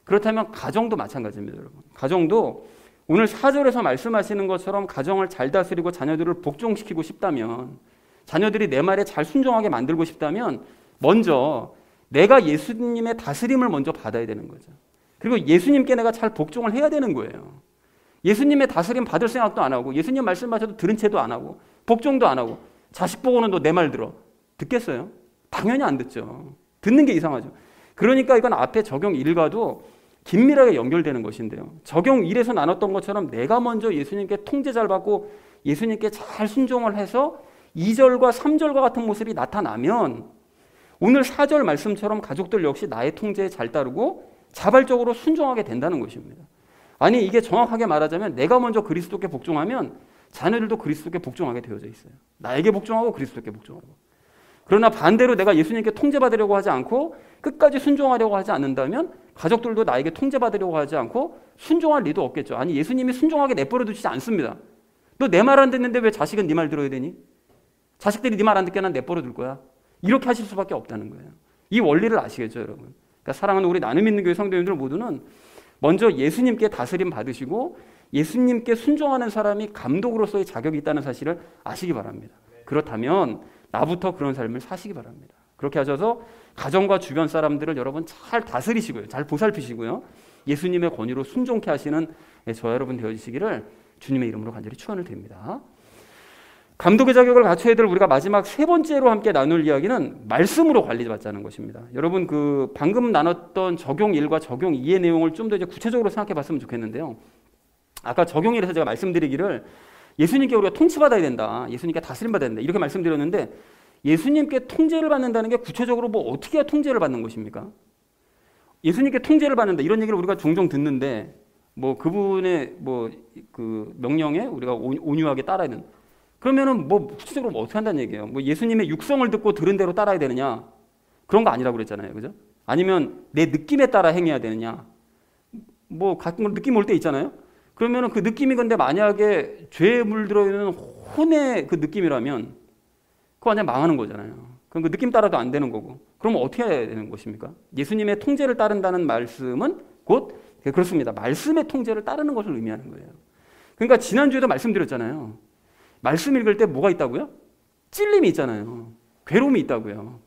그렇다면 가정도 마찬가지입니다, 여러분. 가정도 오늘 4절에서 말씀하시는 것처럼 가정을 잘 다스리고 자녀들을 복종시키고 싶다면, 자녀들이 내 말에 잘 순종하게 만들고 싶다면 먼저 내가 예수님의 다스림을 먼저 받아야 되는 거죠. 그리고 예수님께 내가 잘 복종을 해야 되는 거예요. 예수님의 다스림 받을 생각도 안 하고 예수님 말씀하셔도 들은 채도 안 하고 복종도 안 하고 자식 보고는 너 내 말 들어. 듣겠어요? 당연히 안 듣죠. 듣는 게 이상하죠. 그러니까 이건 앞에 적용 1과도 긴밀하게 연결되는 것인데요. 적용 1에서 나눴던 것처럼 내가 먼저 예수님께 통제자를 받고 예수님께 잘 순종을 해서 2절과 3절과 같은 모습이 나타나면 오늘 4절 말씀처럼 가족들 역시 나의 통제에 잘 따르고 자발적으로 순종하게 된다는 것입니다. 아니 이게 정확하게 말하자면 내가 먼저 그리스도께 복종하면 자녀들도 그리스도께 복종하게 되어져 있어요. 나에게 복종하고 그리스도께 복종하고. 그러나 반대로 내가 예수님께 통제받으려고 하지 않고 끝까지 순종하려고 하지 않는다면 가족들도 나에게 통제받으려고 하지 않고 순종할 리도 없겠죠. 아니 예수님이 순종하게 내버려 두시지 않습니다. 너 내 말 안 듣는데 왜 자식은 네 말 들어야 되니? 자식들이 네 말 안 듣게 난 내버려 둘 거야. 이렇게 하실 수밖에 없다는 거예요. 이 원리를 아시겠죠, 여러분? 그러니까 사랑하는 우리 나눔 있는 교회 성도님들 모두는 먼저 예수님께 다스림 받으시고 예수님께 순종하는 사람이 감독으로서의 자격이 있다는 사실을 아시기 바랍니다. 그렇다면 나부터 그런 삶을 사시기 바랍니다. 그렇게 하셔서 가정과 주변 사람들을 여러분 잘 다스리시고요. 잘 보살피시고요. 예수님의 권위로 순종케 하시는 저와 여러분 되어주시기를 주님의 이름으로 간절히 축원을 드립니다. 감독의 자격을 갖춰야 될 우리가 마지막 세 번째로 함께 나눌 이야기는 말씀으로 관리받자는 것입니다. 여러분 그 방금 나눴던 적용 1과 적용 2의 내용을 좀 더 이제 구체적으로 생각해 봤으면 좋겠는데요. 아까 적용 1에서 제가 말씀드리기를 예수님께 우리가 통치받아야 된다. 예수님께 다스림받아야 된다. 이렇게 말씀드렸는데 예수님께 통제를 받는다는 게 구체적으로 뭐 어떻게 해야 통제를 받는 것입니까? 예수님께 통제를 받는다. 이런 얘기를 우리가 종종 듣는데 뭐 그분의 뭐 그 명령에 우리가 온유하게 따라야 된다. 그러면은 뭐 구체적으로 뭐 어떻게 한다는 얘기예요? 뭐 예수님의 육성을 듣고 들은 대로 따라야 되느냐? 그런 거 아니라고 그랬잖아요. 그죠? 아니면 내 느낌에 따라 행해야 되느냐? 뭐 가끔 느낌 올 때 있잖아요. 그러면은 그 느낌이 근데 만약에 죄에 물들어 있는 혼의 그 느낌이라면 그거 완전 망하는 거잖아요. 그럼 그 느낌 따라도 안 되는 거고. 그럼 어떻게 해야 되는 것입니까? 예수님의 통제를 따른다는 말씀은 곧 그렇습니다. 말씀의 통제를 따르는 것을 의미하는 거예요. 그러니까 지난주에도 말씀드렸잖아요. 말씀 읽을 때 뭐가 있다고요? 찔림이 있잖아요. 괴로움이 있다고요.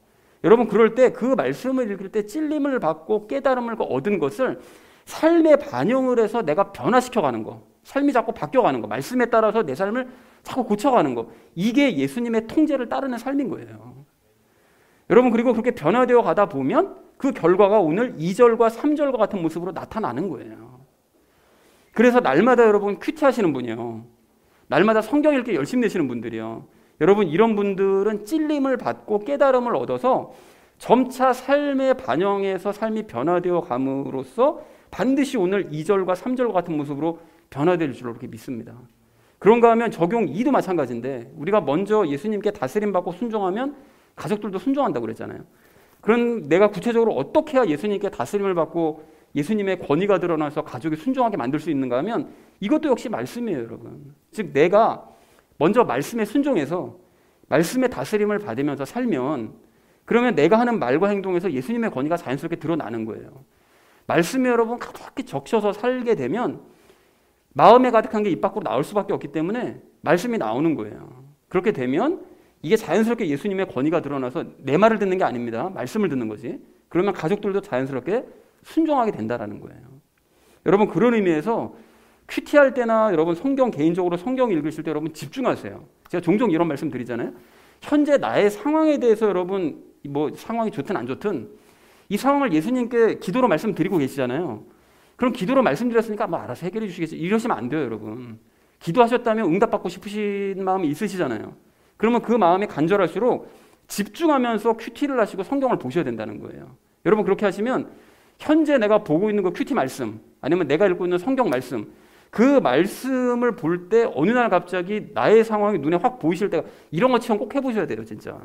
여러분 그럴 때 그 말씀을 읽을 때 찔림을 받고 깨달음을 얻은 것을 삶에 반영을 해서 내가 변화시켜가는 거, 삶이 자꾸 바뀌어가는 거, 말씀에 따라서 내 삶을 자꾸 고쳐가는 거, 이게 예수님의 통제를 따르는 삶인 거예요. 여러분 그리고 그렇게 변화되어 가다 보면 그 결과가 오늘 2절과 3절과 같은 모습으로 나타나는 거예요. 그래서 날마다 여러분 큐티 하시는 분이요, 날마다 성경 읽기 열심히 내시는 분들이요, 여러분 이런 분들은 찔림을 받고 깨달음을 얻어서 점차 삶에 반영해서 삶이 변화되어 감으로써 반드시 오늘 2절과 3절과 같은 모습으로 변화될 줄로 그렇게 믿습니다. 그런가 하면 적용 2도 마찬가지인데 우리가 먼저 예수님께 다스림받고 순종하면 가족들도 순종한다고 그랬잖아요. 그럼 내가 구체적으로 어떻게 해야 예수님께 다스림을 받고 예수님의 권위가 드러나서 가족이 순종하게 만들 수 있는가 하면 이것도 역시 말씀이에요, 여러분. 즉 내가 먼저 말씀에 순종해서 말씀의 다스림을 받으면서 살면 그러면 내가 하는 말과 행동에서 예수님의 권위가 자연스럽게 드러나는 거예요. 말씀에 여러분 가득히 적셔서 살게 되면 마음에 가득한 게 입 밖으로 나올 수밖에 없기 때문에 말씀이 나오는 거예요. 그렇게 되면 이게 자연스럽게 예수님의 권위가 드러나서 내 말을 듣는 게 아닙니다. 말씀을 듣는 거지. 그러면 가족들도 자연스럽게 순종하게 된다라는 거예요. 여러분 그런 의미에서 큐티할 때나 여러분 성경 개인적으로 성경 읽으실 때 여러분 집중하세요. 제가 종종 이런 말씀 드리잖아요. 현재 나의 상황에 대해서 여러분 뭐 상황이 좋든 안 좋든 이 상황을 예수님께 기도로 말씀드리고 계시잖아요. 그럼 기도로 말씀드렸으니까 뭐 알아서 해결해 주시겠지 이러시면 안 돼요, 여러분. 기도하셨다면 응답받고 싶으신 마음이 있으시잖아요. 그러면 그 마음이 간절할수록 집중하면서 큐티를 하시고 성경을 보셔야 된다는 거예요. 여러분 그렇게 하시면 현재 내가 보고 있는 그 큐티 말씀 아니면 내가 읽고 있는 성경 말씀 그 말씀을 볼 때 어느 날 갑자기 나의 상황이 눈에 확 보이실 때가 이런 거 체험 꼭 해보셔야 돼요, 진짜.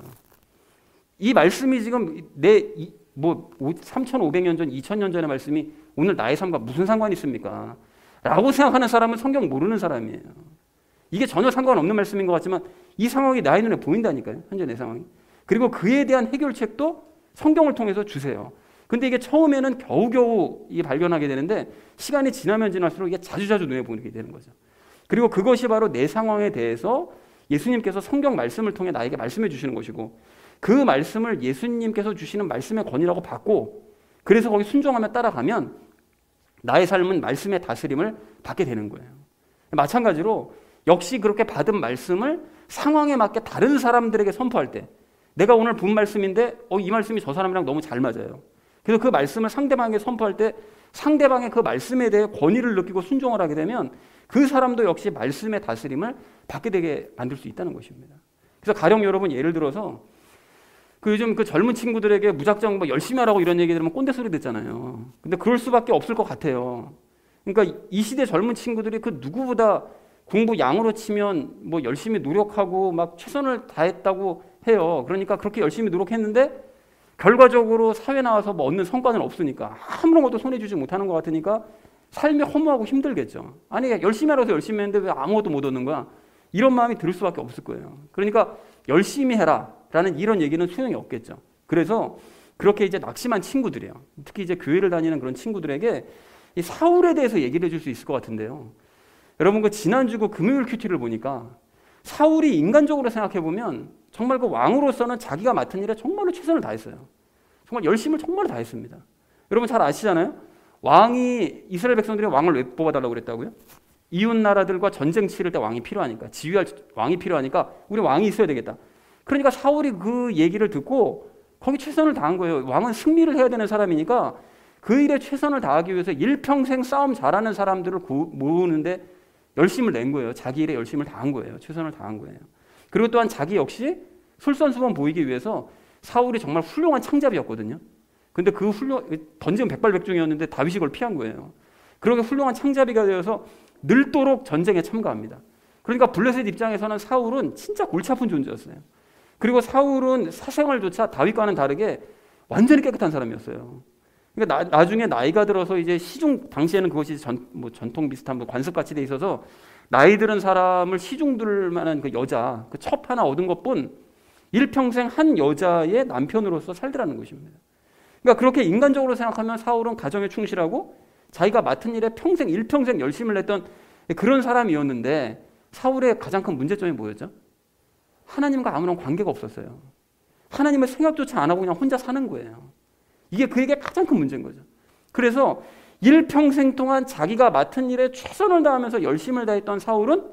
이 말씀이 지금 내 3,500년 전, 2,000년 전의 말씀이 오늘 나의 삶과 무슨 상관이 있습니까? 라고 생각하는 사람은 성경 모르는 사람이에요. 이게 전혀 상관없는 말씀인 것 같지만 이 상황이 나의 눈에 보인다니까요, 현재 내 상황이. 그리고 그에 대한 해결책도 성경을 통해서 주세요. 근데 이게 처음에는 겨우겨우 발견하게 되는데 시간이 지나면 지날수록 이게 자주자주 눈에 보이게 되는 거죠. 그리고 그것이 바로 내 상황에 대해서 예수님께서 성경 말씀을 통해 나에게 말씀해 주시는 것이고 그 말씀을 예수님께서 주시는 말씀의 권위라고 받고 그래서 거기 순종하며 따라가면 나의 삶은 말씀의 다스림을 받게 되는 거예요. 마찬가지로 역시 그렇게 받은 말씀을 상황에 맞게 다른 사람들에게 선포할 때 내가 오늘 본 말씀인데 이 말씀이 저 사람이랑 너무 잘 맞아요. 그래서 그 말씀을 상대방에게 선포할 때 상대방의 그 말씀에 대해 권위를 느끼고 순종을 하게 되면 그 사람도 역시 말씀의 다스림을 받게 되게 만들 수 있다는 것입니다. 그래서 가령 여러분 예를 들어서 요즘 그 젊은 친구들에게 무작정 뭐 열심히 하라고 이런 얘기 들으면 꼰대 소리 듣잖아요. 근데 그럴 수밖에 없을 것 같아요. 그러니까 이 시대 젊은 친구들이 그 누구보다 공부 양으로 치면 뭐 열심히 노력하고 막 최선을 다했다고 해요. 그러니까 그렇게 열심히 노력했는데 결과적으로 사회 나와서 뭐 얻는 성과는 없으니까 아무런 것도 손에 쥐지 못하는 것 같으니까 삶이 허무하고 힘들겠죠. 아니 열심히 하라고 해서 열심히 했는데 왜 아무것도 못 얻는 거야? 이런 마음이 들 수밖에 없을 거예요. 그러니까 열심히 해라 라는 이런 얘기는 소용이 없겠죠. 그래서 그렇게 이제 낙심한 친구들이에요. 특히 이제 교회를 다니는 그런 친구들에게 이 사울에 대해서 얘기를 해줄 수 있을 것 같은데요. 여러분 그 지난주 그 금요일 큐티를 보니까 사울이 인간적으로 생각해보면 정말 그 왕으로서는 자기가 맡은 일에 정말로 최선을 다했어요. 정말 열심을 정말 다했습니다. 여러분 잘 아시잖아요. 왕이 이스라엘 백성들이 왕을 왜 뽑아달라고 그랬다고요? 이웃 나라들과 전쟁 치를 때 왕이 필요하니까, 지휘할 왕이 필요하니까 우리 왕이 있어야 되겠다. 그러니까 사울이 그 얘기를 듣고 거기 최선을 다한 거예요. 왕은 승리를 해야 되는 사람이니까 그 일에 최선을 다하기 위해서 일평생 싸움 잘하는 사람들을 모으는데 열심을 낸 거예요. 자기 일에 열심을 다한 거예요. 최선을 다한 거예요. 그리고 또한 자기 역시 솔선수범 보이기 위해서 사울이 정말 훌륭한 창잡이었거든요. 근데 그 던지면 백발백중이었는데 다윗이 그걸 피한 거예요. 그렇게 훌륭한 창잡이가 되어서 늘도록 전쟁에 참가합니다. 그러니까 블레셋 입장에서는 사울은 진짜 골치 아픈 존재였어요. 그리고 사울은 사생활조차 다윗과는 다르게 완전히 깨끗한 사람이었어요. 그러니까 나중에 나이가 들어서 이제 시중, 당시에는 그것이 전통 비슷한 관습같이 돼 있어서 나이 들은 사람을 시중 둘 만한 그 여자, 그 첩 하나 얻은 것뿐 일평생 한 여자의 남편으로서 살더라는 것입니다. 그러니까 그렇게 인간적으로 생각하면 사울은 가정에 충실하고 자기가 맡은 일에 일평생 열심을 냈던 그런 사람이었는데 사울의 가장 큰 문제점이 뭐였죠? 하나님과 아무런 관계가 없었어요. 하나님의 생각조차 안 하고 그냥 혼자 사는 거예요. 이게 그에게 가장 큰 문제인 거죠. 그래서 일평생 동안 자기가 맡은 일에 최선을 다하면서 열심을 다했던 사울은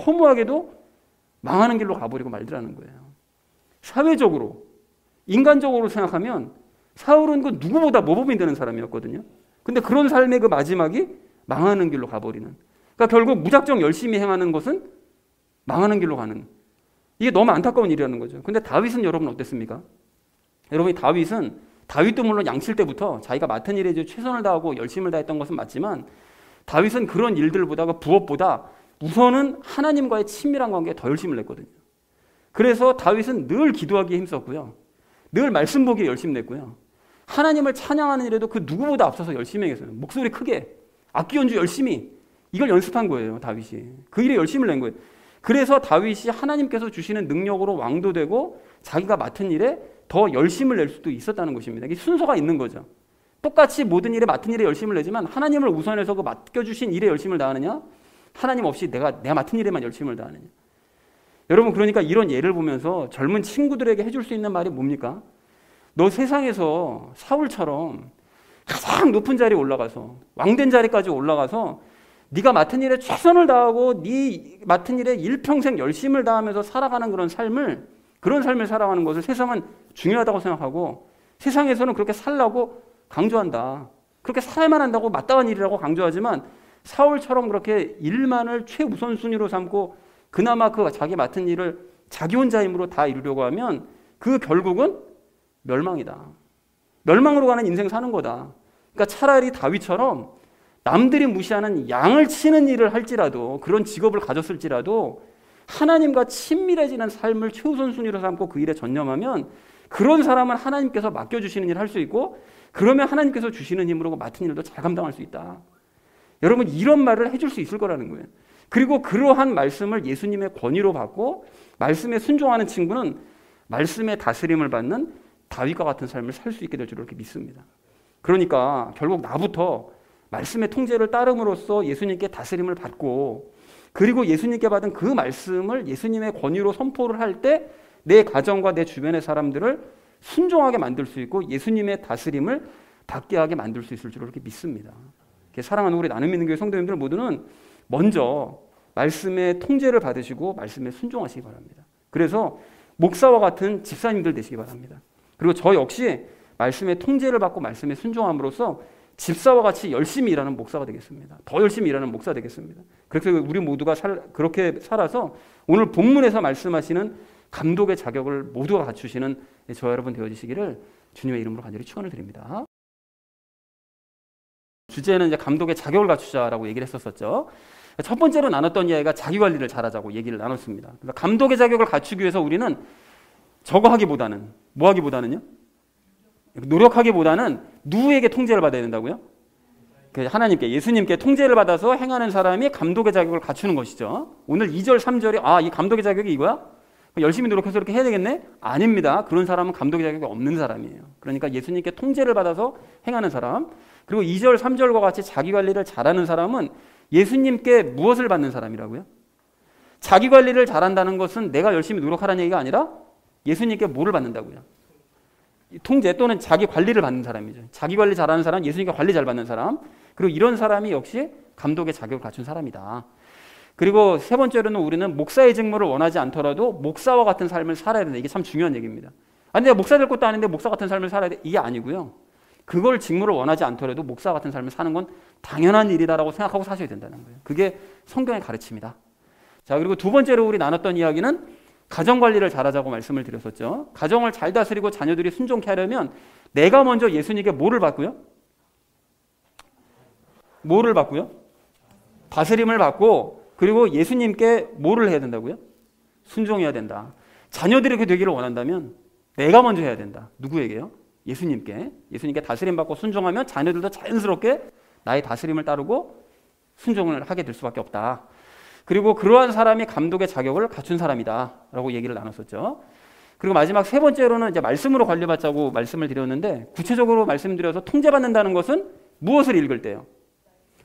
허무하게도 망하는 길로 가버리고 말더라는 거예요. 사회적으로, 인간적으로 생각하면 사울은 그 누구보다 모범이 되는 사람이었거든요. 근데 그런 삶의 그 마지막이 망하는 길로 가버리는. 그러니까 결국 무작정 열심히 행하는 것은 망하는 길로 가는. 이게 너무 안타까운 일이라는 거죠. 근데 다윗은 여러분 어땠습니까? 여러분이 다윗도 물론 양칠 때부터 자기가 맡은 일에 최선을 다하고 열심을 다했던 것은 맞지만 다윗은 그런 일들보다 그 부업보다 우선은 하나님과의 친밀한 관계에 더 열심을 냈거든요. 그래서 다윗은 늘 기도하기에 힘썼고요. 늘 말씀 보기에 열심히 냈고요. 하나님을 찬양하는 일에도 그 누구보다 앞서서 열심히 했어요. 목소리 크게, 악기 연주 열심히, 이걸 연습한 거예요. 다윗이. 그 일에 열심을 낸 거예요. 그래서 다윗이 하나님께서 주시는 능력으로 왕도 되고 자기가 맡은 일에 더 열심을 낼 수도 있었다는 것입니다. 이게 순서가 있는 거죠. 똑같이 모든 일에 맡은 일에 열심을 내지만 하나님을 우선해서 그 맡겨주신 일에 열심을 다하느냐, 하나님 없이 내가 맡은 일에만 열심을 다하느냐. 여러분, 그러니까 이런 예를 보면서 젊은 친구들에게 해줄 수 있는 말이 뭡니까? 너 세상에서 사울처럼 가장 높은 자리에 올라가서 왕된 자리까지 올라가서 네가 맡은 일에 최선을 다하고 네 맡은 일에 일평생 열심을 다하면서 살아가는 그런 삶을 살아가는 것을 세상은 중요하다고 생각하고 세상에서는 그렇게 살라고 강조한다. 그렇게 살아야만 한다고 마땅한 일이라고 강조하지만 사울처럼 그렇게 일만을 최우선순위로 삼고 그나마 그 자기 맡은 일을 자기 혼자 힘으로 다 이루려고 하면 그 결국은 멸망이다. 멸망으로 가는 인생 사는 거다. 그러니까 차라리 다윗처럼 남들이 무시하는 양을 치는 일을 할지라도 그런 직업을 가졌을지라도 하나님과 친밀해지는 삶을 최우선순위로 삼고 그 일에 전념하면 그런 사람은 하나님께서 맡겨주시는 일을 할 수 있고 그러면 하나님께서 주시는 힘으로 맡은 일도 잘 감당할 수 있다. 여러분 이런 말을 해줄 수 있을 거라는 거예요. 그리고 그러한 말씀을 예수님의 권위로 받고 말씀에 순종하는 친구는 말씀의 다스림을 받는 다윗과 같은 삶을 살 수 있게 될 줄 이렇게 믿습니다. 그러니까 결국 나부터 말씀의 통제를 따름으로써 예수님께 다스림을 받고 그리고 예수님께 받은 그 말씀을 예수님의 권위로 선포를 할 때 내 가정과 내 주변의 사람들을 순종하게 만들 수 있고 예수님의 다스림을 받게 하게 만들 수 있을 줄 이렇게 믿습니다. 사랑하는 우리 나눔 믿는 교회 성도님들 모두는 먼저 말씀의 통제를 받으시고 말씀에 순종하시기 바랍니다. 그래서 목사와 같은 집사님들 되시기 바랍니다. 그리고 저 역시 말씀의 통제를 받고 말씀에 순종함으로써 집사와 같이 열심히 일하는 목사가 되겠습니다. 더 열심히 일하는 목사 되겠습니다. 그래서 우리 모두가 그렇게 살아서 오늘 본문에서 말씀하시는 감독의 자격을 모두가 갖추시는 저와 여러분 되어지시기를 주님의 이름으로 간절히 축원을 드립니다. 주제는 이제 감독의 자격을 갖추자라고 얘기를 했었죠. 첫 번째로 나눴던 이야기가 자기관리를 잘하자고 얘기를 나눴습니다. 그래서 감독의 자격을 갖추기 위해서 우리는 저거 하기보다는 뭐 하기보다는요? 노력하기보다는 누구에게 통제를 받아야 된다고요? 하나님께, 예수님께 통제를 받아서 행하는 사람이 감독의 자격을 갖추는 것이죠. 오늘 2절, 3절에 이 감독의 자격이 이거야? 열심히 노력해서 이렇게 해야 되겠네? 아닙니다. 그런 사람은 감독의 자격이 없는 사람이에요. 그러니까 예수님께 통제를 받아서 행하는 사람, 그리고 2절, 3절과 같이 자기 관리를 잘하는 사람은 예수님께 무엇을 받는 사람이라고요? 자기 관리를 잘한다는 것은 내가 열심히 노력하라는 얘기가 아니라 예수님께 뭐를 받는다고요? 통제 또는 자기 관리를 받는 사람이죠. 자기 관리 잘하는 사람, 예수님께 관리 잘 받는 사람, 그리고 이런 사람이 역시 감독의 자격을 갖춘 사람이다. 그리고 세 번째로는 우리는 목사의 직무를 원하지 않더라도 목사와 같은 삶을 살아야 된다. 이게 참 중요한 얘기입니다. 아니, 내가 목사 될 것도 아닌데 목사 같은 삶을 살아야 돼. 이게 아니고요. 그걸 직무를 원하지 않더라도 목사 같은 삶을 사는 건 당연한 일이다라고 생각하고 사셔야 된다는 거예요. 그게 성경의 가르침이다. 자, 그리고 두 번째로 우리 나눴던 이야기는 가정관리를 잘하자고 말씀을 드렸었죠. 가정을 잘 다스리고 자녀들이 순종케 하려면 내가 먼저 예수님께 뭐를 받고요? 뭐를 받고요? 다스림을 받고, 그리고 예수님께 뭐를 해야 된다고요? 순종해야 된다. 자녀들이 그렇게 되기를 원한다면 내가 먼저 해야 된다. 누구에게요? 예수님께. 예수님께 다스림 받고 순종하면 자녀들도 자연스럽게 나의 다스림을 따르고 순종을 하게 될 수밖에 없다. 그리고 그러한 사람이 감독의 자격을 갖춘 사람이다 라고 얘기를 나눴었죠. 그리고 마지막 세 번째로는 이제 말씀으로 관리받자고 말씀을 드렸는데, 구체적으로 말씀드려서 통제받는다는 것은 무엇을 읽을 때요?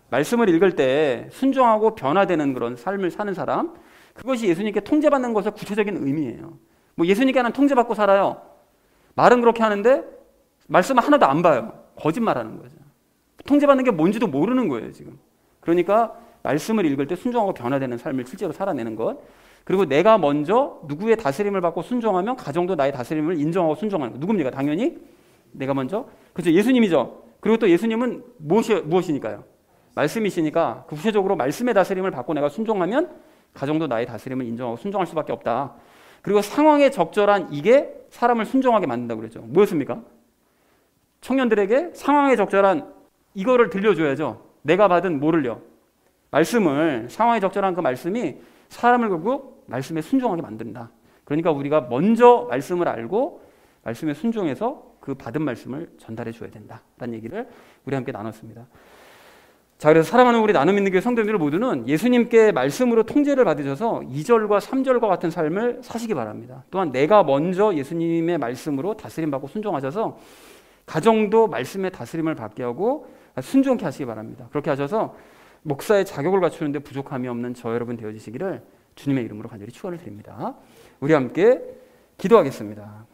말씀을 읽을 때 순종하고 변화되는 그런 삶을 사는 사람, 그것이 예수님께 통제받는 것의 구체적인 의미예요. 뭐 예수님께 나는 통제받고 살아요. 말은 그렇게 하는데 말씀은 하나도 안 봐요. 거짓말하는 거죠. 통제받는 게 뭔지도 모르는 거예요, 지금. 그러니까 말씀을 읽을 때 순종하고 변화되는 삶을 실제로 살아내는 것. 그리고 내가 먼저 누구의 다스림을 받고 순종하면 가정도 나의 다스림을 인정하고 순종하는 것. 누굽니까? 당연히 내가 먼저. 그렇죠. 예수님이죠. 그리고 또 예수님은 무엇이니까요? 말씀이시니까 그 구체적으로 말씀의 다스림을 받고 내가 순종하면 가정도 나의 다스림을 인정하고 순종할 수밖에 없다. 그리고 상황에 적절한 이게 사람을 순종하게 만든다고 그랬죠. 뭐였습니까? 청년들에게 상황에 적절한 이거를 들려줘야죠. 내가 받은 뭐를요? 말씀을. 상황에 적절한 그 말씀이 사람을 결국 말씀에 순종하게 만든다. 그러니까 우리가 먼저 말씀을 알고 말씀에 순종해서 그 받은 말씀을 전달해 줘야 된다라는 얘기를 우리 함께 나눴습니다. 자, 그래서 사랑하는 우리 나눔 있는 교회 성도님들 모두는 예수님께 말씀으로 통제를 받으셔서 2절과 3절과 같은 삶을 사시기 바랍니다. 또한 내가 먼저 예수님의 말씀으로 다스림 받고 순종하셔서 가정도 말씀의 다스림을 받게 하고 순종케 하시기 바랍니다. 그렇게 하셔서 목사의 자격을 갖추는데 부족함이 없는 저 여러분 되어지시기를 주님의 이름으로 간절히 축원을 드립니다. 우리 함께 기도하겠습니다.